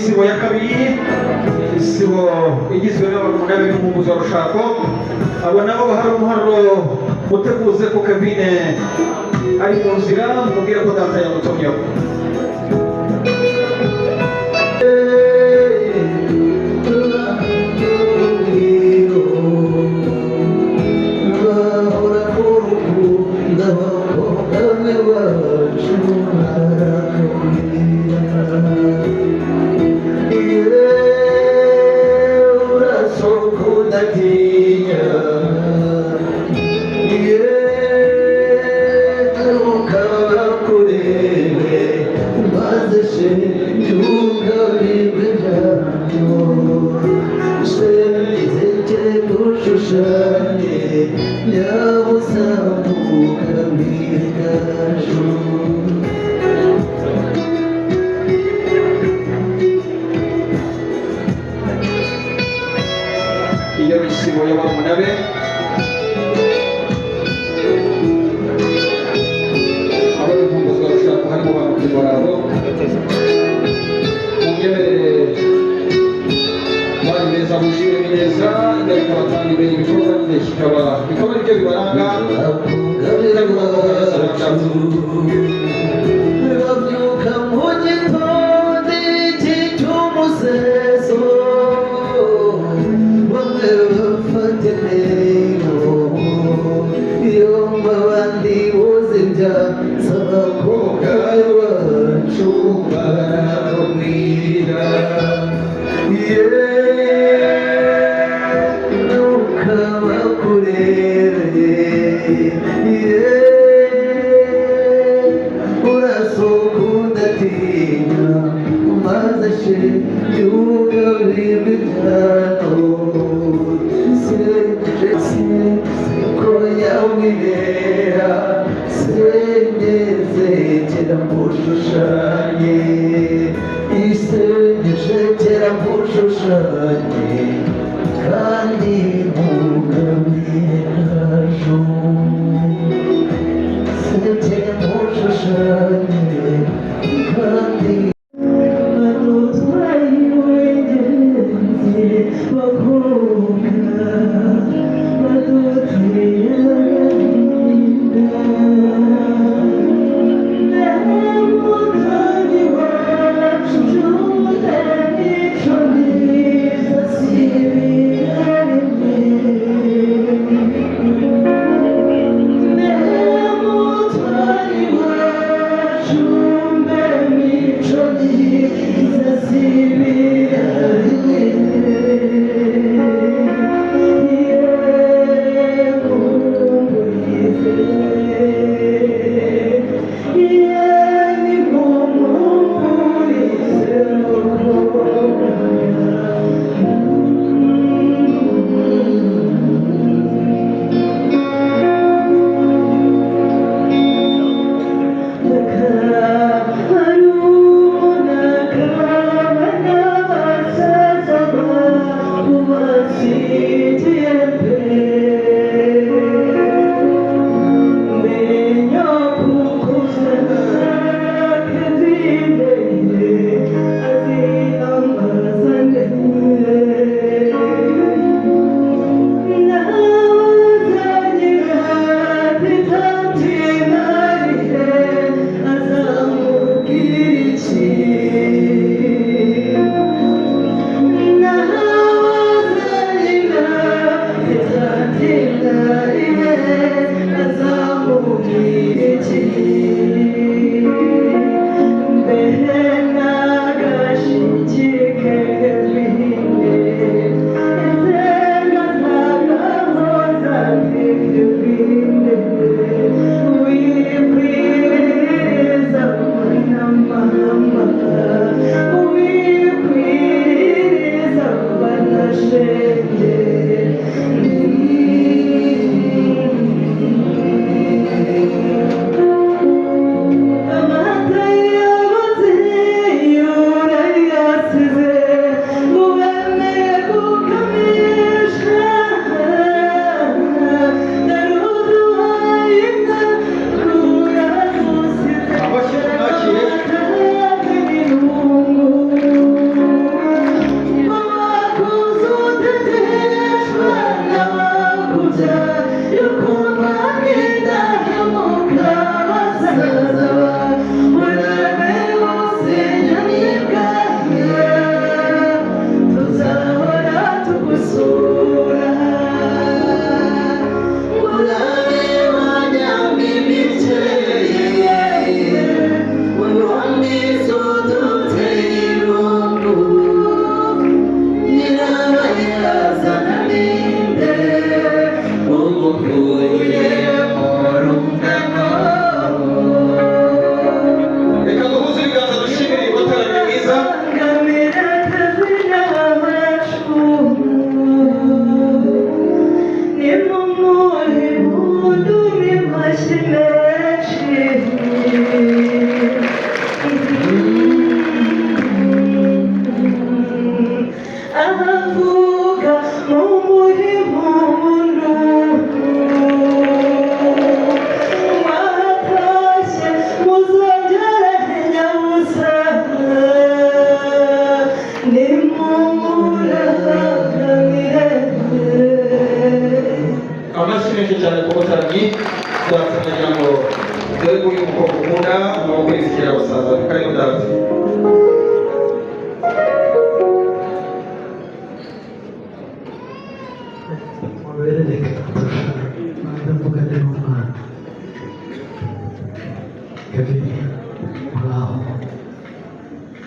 isibo ya kabiri, isibo igizwe n'abamugabe n'umuguzi wa rushako. Abo nabo hari umuharuro muteguze ko Kevine ari mu nzira, mubwire ko data yamutumyeho. Iyo isibo y'abamunabe abari kumbuza rushaka harimo bamutimorabo munyemerere bari beza bushire neza ndabika batanga imbere ibikorwa n'ikikaba bikaba aribyo bibaranga babyuka mu gitondo cy'umuseso bamwe bafata intego iyo abandi bose byasaba ko bacu barabwira kandi mugabirajo sekera mushushanye kandi badutwaye wengenzi bakobwa badutwaye agahinda n'umutani wawe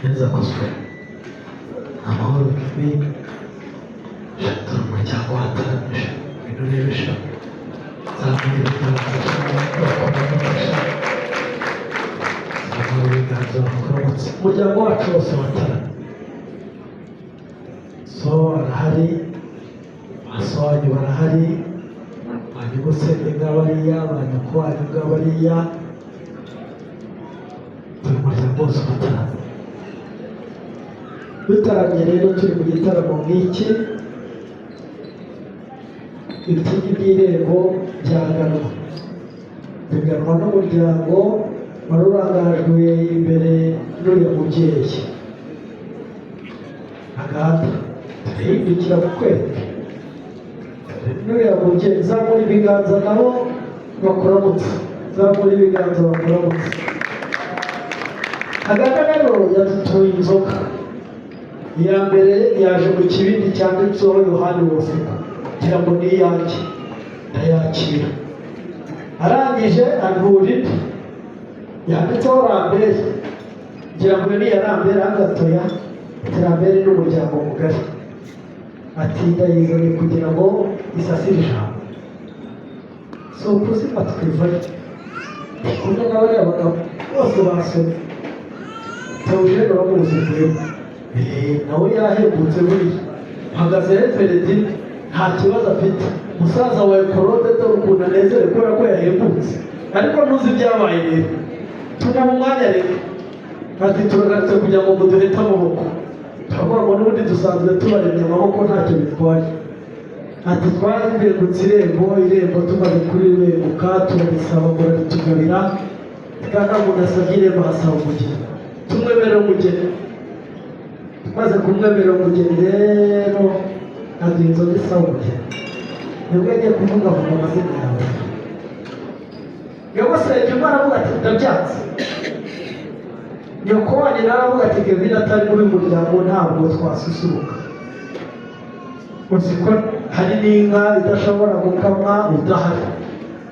neza kozwe amahoro Kevin shatara umuryango wataramisha ibintu urebesha zamugira umuryango wacu wose watara so arahari asobanyu barahari banyugusenge ngabariya banyakwanyu ngabariya turi umuryango wose watara dutaramye rero turi mu gitaramo nk'iki ibitigi by'irembo byaganwa biganwa n'umuryango wari urangajwe imbere n'uriya mubyeyi agahata turahindukira kukwereka n'uriya mubyeyi zamura ibiganza nabo bakuramutse zamura ibiganza bakuramutse agahata rero yadutuye inzoga iya mbere yaje mu kibindi cyanditseho Yohani Bosco kugira ngo ni iyanjye ndayakira arangije anturira yanditseho Rambere kugira ngo ni iya Rambere agatoya iterambere n'umuryango mugari ati ndayizanye kugira ngo isasire ijambo si ukuzima twivaye kumwe n'abariya bagabo bose basomye Theogene uramuzi rwema nawe yahembutse buriya mpagaze referedi nta kibazo afite musaza wawe Claude dore ukuntu anezerewe kubera ko yahembutse ariko ntuzi ibyabaye rero tujya mu mwanya rero ati turagarutse kugira ngo muduhete amaboko turavuga ngo n'ubundi dusanzwe tubaremye amaboko ntacyo bitwaye ati twarimbengutse irembo tumaze kurirenguka turabisaba ngo raritugabira kandi umuntu asabye irembo hasaba umugeni tumwemerera umugeni maze kumwemerera umugeni rero aduha inzoga isaba umugeni nibwo yagiye kuvuga amazina yawe Nyogosenge umwe aravuga ati ndabyanze nyoko wanjye nawe aravuga ati Kevin atari muri muryango ntabwo twasusuruka uzi ko hari n'inka idashobora gukamwa udahari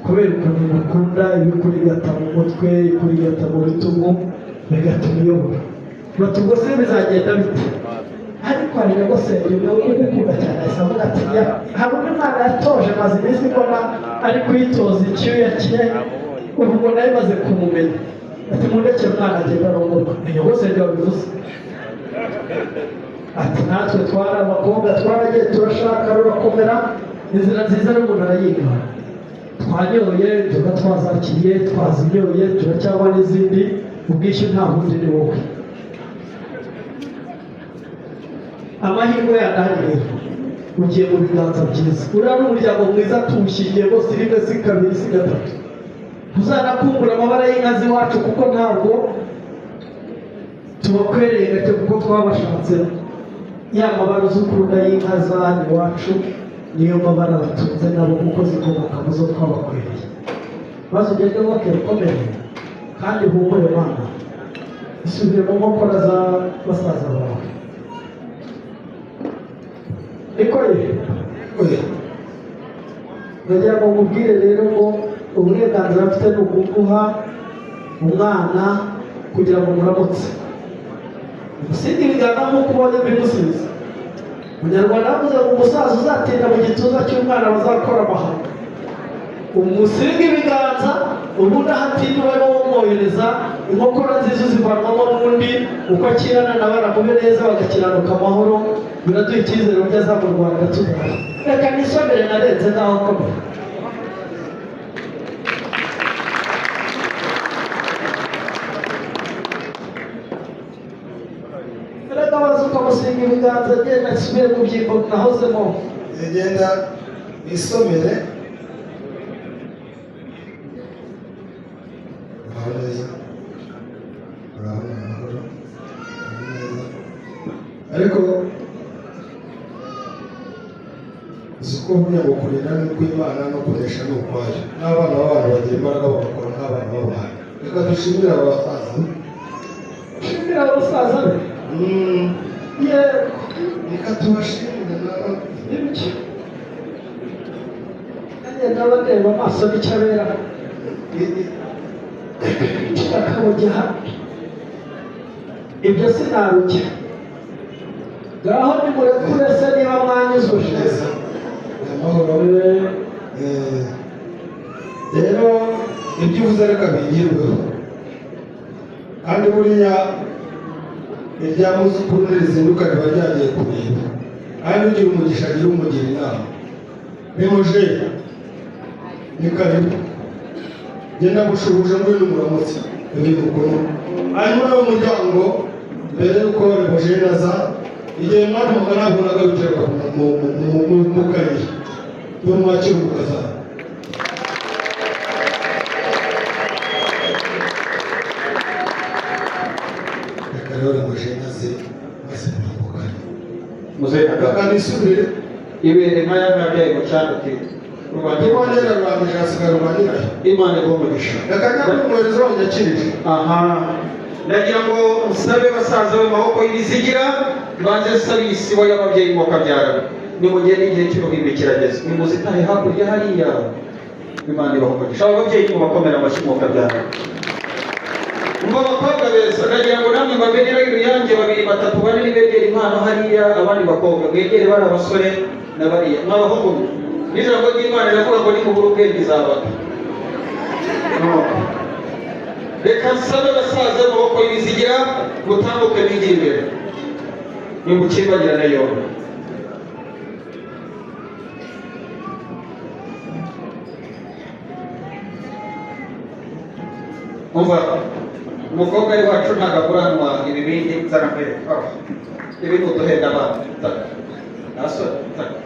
kubera ukuntu mukunda ibikurigata mu mutwe ikurigata mu bitugu bigatuma uyobora bati ubwo se bizagenda bite ariko hari Nyogosenge nawe ugukunda cyane ahise avuga ati hari undi mwana yatoje maze iminsi mbona ari kuyitoza icyuya cye ubu ngo nawe maze kumumenya ati mundekere umwana agenda arongorwa ni Nyogosenge wabivuze ati natwe twari abakobwa twaragiye turashaka rurakomera inzira nziza n'umuntu arayiga twanyoye inzoga twazakiriye twazinyoye turacyanywa n'izindi ubwishyu nta bundi ni wowe amahirwe yadahari rero ugiye mu biganza byiza uriya ni umuryango mwiza tuwushingiye bose rimwe si kabiri si gatatu ntuzanakumbura amabara y'inka z'iwacu kuko ntabwo tubakwereye gake kuko twabashatse ya mabara z'ukunda y'inka z'ahandi iwacu niyo mabara batunze nabo kuko zikomoka mu zo twabakwereye maze ugende wakera ukomeye kandi humure Mana isubire mu nkokora za basaza bawe niko ye ndagira ngo mubwire rero ngo uburenganzira afite ni ukuguha umwana kugira ngo muramutse usibye ibiganza nk'uko ubonye bimusize Umunyarwanda yavuze ngo umusaza uzatinda mu gituza cy'umwana bazakora amahano umusinga ibiganza ubundi ahatinda uba ariwo umwohereza inkokora nziza zivanwamo n'undi uko akirana na baramube neza bagakiranuka amahoro biraduha icyizere uburyo aza mu Rwanda tudahari reka nisomere narenze naho komera ndabaza ukamusinga ibiganza agenda asubire mu byimbo nahozemo genda isomere uraho neza uraho amahoro neza ariko uzi ko buriya ngo kurinda ni ukw'Imana no kunesha ni ukwayo n'abana b'abantu bagira imbaraga bagakora nk'abana b'abantu reka dushimire aba basaza shimira abasaza be yego reka tubashimire nawe ibiki agenda bareba amaso n'icyabera akamugiha ibyo sinarujya ngaho nimurekure se niba mwanyuzuje neza amahoro rero ibyo uvuze reka bigirweho kandi buriya irya muzukuru nirizinduka riba ryagiye kureba kandi ugira umugisha agira umugira inama bimuje ni karibu genda mushuhuje ngwino umuramutse ibi mukuru hanyuma n'umuryango mbere y'uko bimuje naza igihe mwana ntabwo nagabitirwa mu kayira y'umwakira umukazana reka rero bimuje naze maze mwambukane reka nisubire ibere nka ya ngabyaye mu cyandati iwanjye rurambije hasigara rubanyirayo Imana igumugisha. reka njya kumwohereza wanyakirije Aha, ndagira ngo musabe basaza be maboko y'ibizigira banze sabe isibo y'ababyeyi mu kabyara nimugende igihe cy'uruhimbi kirageze nimuzitahe hakurya hariya Imana ibahumugisha abo babyeyi mubakomera amashyi mu kabyara umva abakobwa beza ndagira ngo namwe mbamenera y'uruyange babiri batatu bane nibegera impano hariya abandi bakobwa mwegere bari abasore na bariya mwabahungu n'ijambo ry'Imana riravuga ngo nimubura ubwenge izabata reka nsabe basaza amaboko y'ibizigira gutambuke bigira imbere nimukibagirane yombi umva umukobwa ari wacu ntabwo aguranwa ibibindi nzana mbere ibi ni uduhenda abana taka nasore taka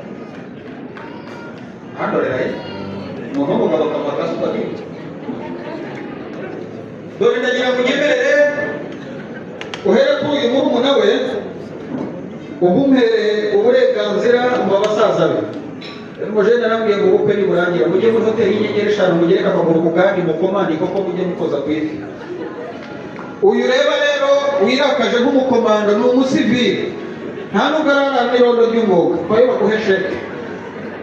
handorera ye umuntu w'umugabo akamara asuka n'ibyo dore ndagira ngo unyemerere uhere kuri uyu murumuna we ubumuhere uburenganzira mu basaza be mujene arambwiye ngo ubukwe niburangira mujye muri hoteli y'inyenyeri eshanu mugereka akaguru ku kandi mukomandi koko mujye mukoza ku ifi uyu reba rero wirakaje nk'umukomando ni umusivili nta nubwo ararana n'irondo ry'umwuga twayo baguhe sheke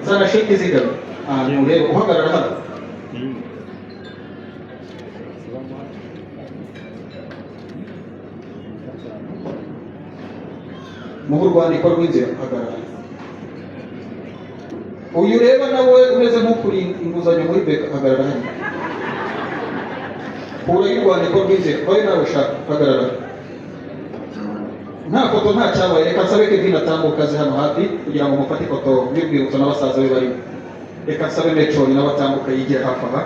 zana sheke izigama ahantu ureba uhagarara hano muhe urwandiko rw'inzira hagarara uyu reba nawe umeze nk'ukuri inguzanyo muri beka hagarara hano kura y'urwandiko rw'inzira wowe nawe ushaka hagarara nta foto nta cyabaye reka nsabe Kevin atambuka aze hano hafi kugira ngo mufate ifoto y'urwibutso n'abasaza be barimo reka nsabe Metron nawe atambuka yigire hafi aha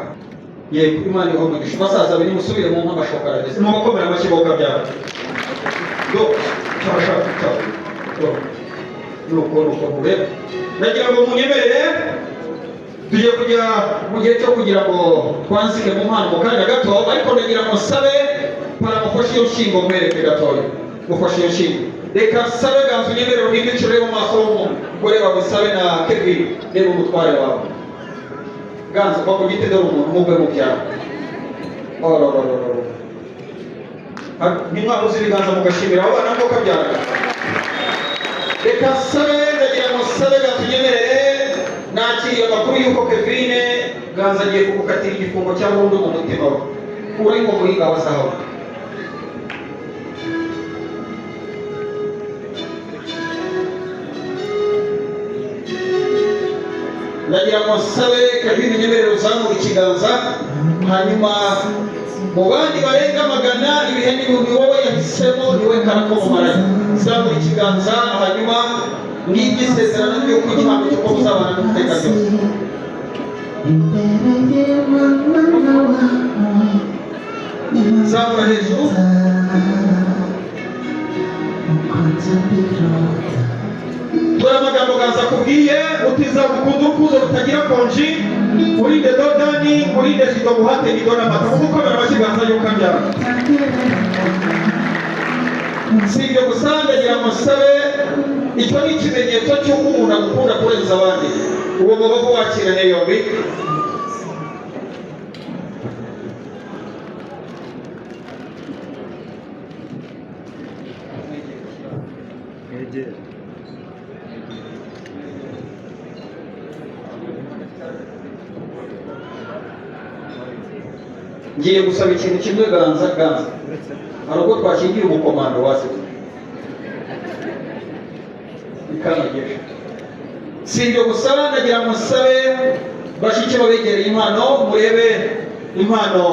yego Imana ihumugisha basaza be nimusubire mu nk'amashoka arageze mubakomera amashyi boga byabo do cyabashaka cyabo nuko mureba ndagira ngo munyemerere tugiye kujya mu gihe cyo kugira ngo twansike mu mpano mu kanya gato ariko ndagira ngo nsabe paramufashe iyo nshingo mwereke gatoya mufashe iyo nshingo reka nsabe ganza unyemerere uhindukire urebe mu maso w'umugore wawe nsabe na Kevin reba umutware wawe ganza kuba ku giti dore umuntu mugwe mu byaro ntimwabuze ibiganza mugashimira abana ko kabyara reka nsabe ndagira ngo nsabe ganza unyemerere nakiriye amakuru y'uko Kevin ganza agiye kugukatira igifungo cya burundu mu mutima we kura ngo muri ngaho zahabu ndagira ngo nsabe Kevin unyemerere uzamura ikiganza hanyuma mu bandi barenga magana ibihe n'ibihumbi wowe yahisemo niwe karako mu maranye zamura ikiganza hanyuma ngibyo isezerano ry'uko igihango cy'uko muzabana n'iteka ryose zamura hejuru dore amagambo ganza akubwiye utiza gukunda urukundo rutagira konji urinde dodani urinde jido muhate nido n'amata kuko ukomera amakiganza y'uko abyara si ibyo gusa ndagira ngo nsabe icyo ni ikimenyetso cy'uko umuntu agukunda kurenza abandi uwo mubavu wakirane yombi ngiye gusaba ikintu kimwe ganza hari ubwo twashingira umukomando wase ikanageje si ibyo gusa ndagira ngo nsabe bashiki babegereye impano murebe impano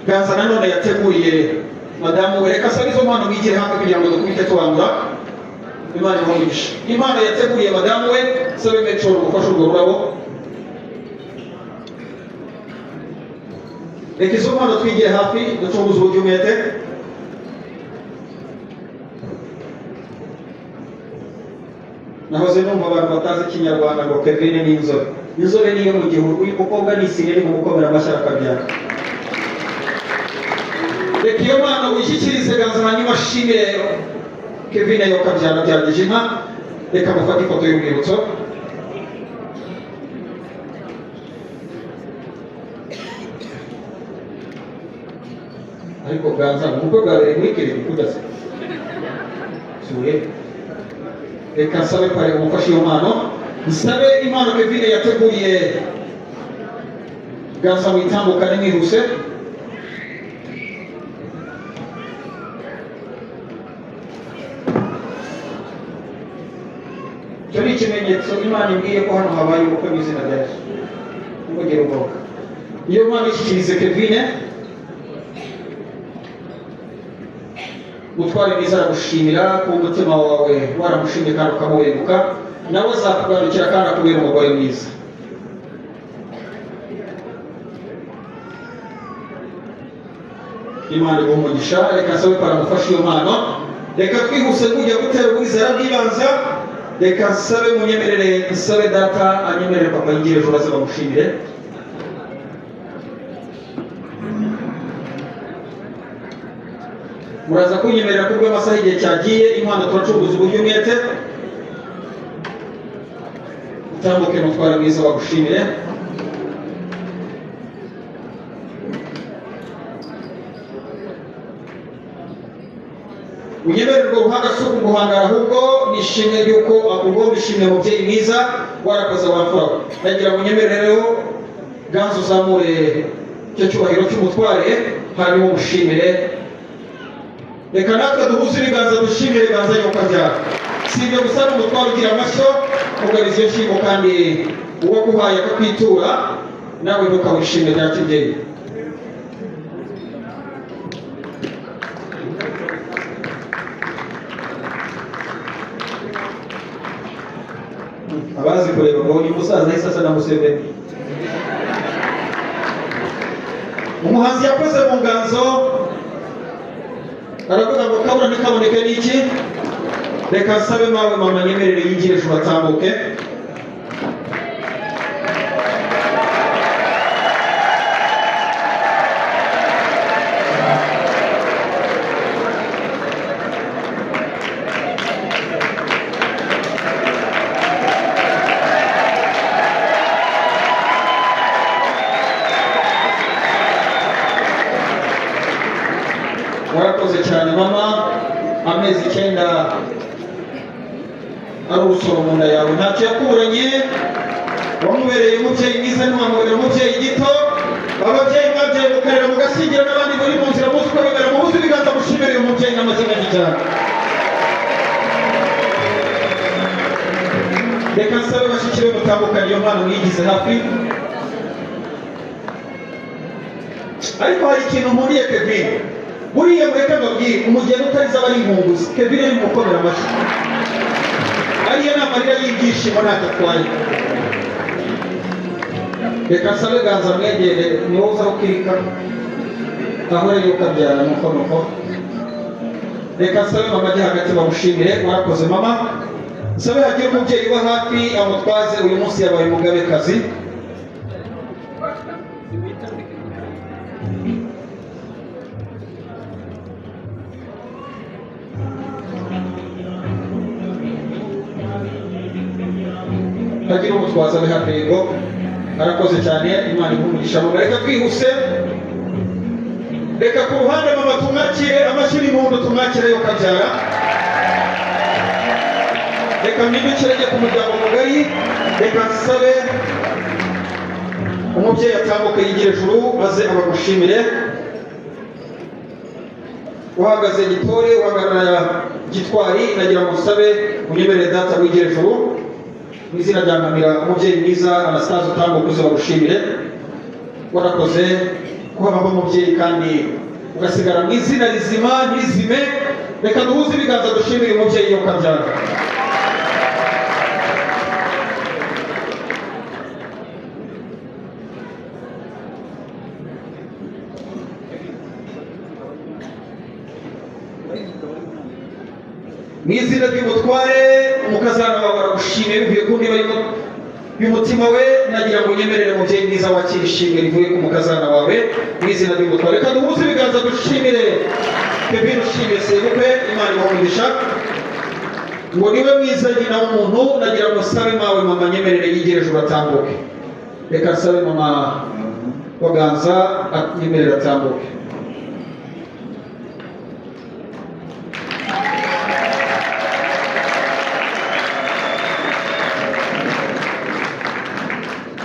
Ganza nanone yateguye madamu we reka sabe izo mpano mwigire hafi kugira ngo dukubite tubangura Imana imugisha impano yateguye madamu we sabe metro gufasha urwo rurabo reka izo mpano twigire hafi ducunguze uburyo umwete nahoze numva abantu batazi ikinyarwanda ngo Kevin ni inzobe inzobe niyo mu gihugu umukobwa ni isine mu gukomera amashyaka akabyara reka iyo mpano wishyikirize Ganza hanyuma ashimire Kevin yo kabyara byagije inka reka mufate ifoto y'urwibutso ariko Ganza ubukwe bwabereye muri Kevin kudase suye reka nsabe pare umufashe iyo mpano nsabe impano Kevin yateguye Ganza mwitambukane mwihuse icyo ni ikimenyetso Imana imbwiye ko hano habaye ubukwe mu izina rya Yesu nimugire ubwoba iyo mpano ishyikirize Kevin Mutware mwiza aragushimira ku mutima wawe waramushimye kandi ukamuweruka nawe azakugarukira kandi akubera umugore mwiza Imana iguhe umugisha reka nsabe paramufashe iyo mpano reka twihuse kujya gutera ubwizera bw'ibanza reka nsabe munyemerere nsabe data anyemerere papa yingire ejo baze bamushimire muraza kunyemerera kubwo amasaha igihe cyagiye impano turacunguza uburyo umwete utambuke mutware mwiza bagushimire unyemerere urwo ruhanga si ukuguhangara ahubwo nishimwe yuko ugomba ishimwe mubyeyi mwiza warakoze wamfura ndagira ngo unyemerere rero Ganza uzamure icyo cyubahiro cy'umutware hanyuma umushimire reka natwe duhuze ibiganza dushimire Ganza yo kabyara si ibyo gusa n'umutware ugira amashyo ugabiza iyo nshimo kandi uwaguhaye akakwitura nawe ntukawishime bya kibyeyi abazi kureba ngo uyu musaza yahise asa na Museveni umuhanzi yakoze mu nganzo aravuga ngo kabura ntikaboneke n'iki reka nsabe mawe mama nyemerere yigire ejo batambuke warakoze cyane mama amezi 9 ari urusoro mu nda yawe ntacyo yakuranye wamubereye umubyeyi mwiza ntiwamubera umubyeyi gito ababyeyi mwabyaye mukarera mugasingira n'abandi muri mu nzira muzi uko bimera mubuze ibiganza mushimereye umubyeyi n'amazina cyane reka nsabe bashiki be mutambukanye iyo mpano mwigize hafi ariko hari ikintu mpuriye Kevin buriya mureke mbabwire umugeni utariza aba ari inkunguzi Kevin ari gukomera amashyi ariyo ni amarira y'ibyishimo ntacyo atwaye reka nsabe Ganza mwegere ni wowe uza ukirika aho rero ukabyara nuko reka nsabe mama ajya hagati bamushimire warakoze mama nsabe hagire umubyeyi uba hafi amutwaze uyu munsi yabaye umugabekazi hagira umutwaza we hafi yego arakoze cyane Imana ikumugisha mama reka twihuse reka ku ruhande mama tumwakire amashyi n'impundu tumwakire yo kabyara reka mbibukire njye ku muryango mugari reka nsabe umubyeyi atambuke yigire ejuru maze abagushimire uhagaze gitore uhagarara gitwari nagira ngo nsabe unyemerere data wigire ijuru mu izina rya nkamira umubyeyi mwiza Anastase utambuka uze bagushimire warakoze kuba umubyeyi kandi ugasigara mu izina rizima ntirizime. Reka duhuze ibiganza dushimire umubyeyi yo kabyara. Mu izina ry'umutware umukazana wawe aragushimiye bivuye ku ndiba y'umutima we nagira ngo unyemerere mubyeyi mwiza wakira ishimwe rivuye ku mukazana wawe mu izina ry'umutware. Reka duhuze ibiganza dushimire Kevin ushimiye sebukwe Imana imuhumugisha ngo niwe mwiza nyina w'umuntu nagira ngo sabe mawe mama nyemerere yigire ijuru atambuke. Reka sabe mama waganza nyemerere atambuke.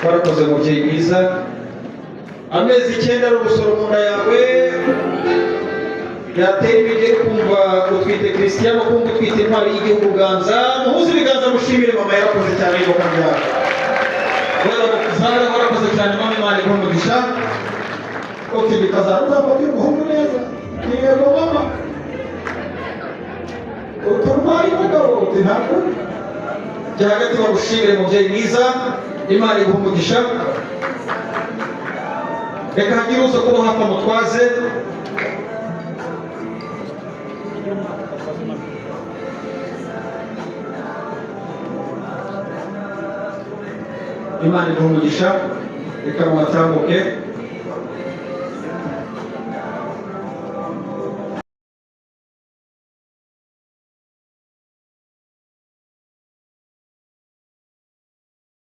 Warakoze mubyeyi mwiza amezi 9 ari urusoro mu nda yawe yatera ibigere kumva utwite Christian kumva utwite intwari y'igihugu ganza muhuze ibiganza mushimire mama yarakoze cyane yo kabyara. Warakoze cyane mama Imana imuhumugisha oke bikazaza uzafata umuhungu neza yego mama uturwari mugabo uti ntabwo jya hagati bagushimire mubyeyi mwiza Imana imuhumugisha. Reka hagire uza kuba hafi amutwaze Imana imuhumugisha. Reka mubatambuke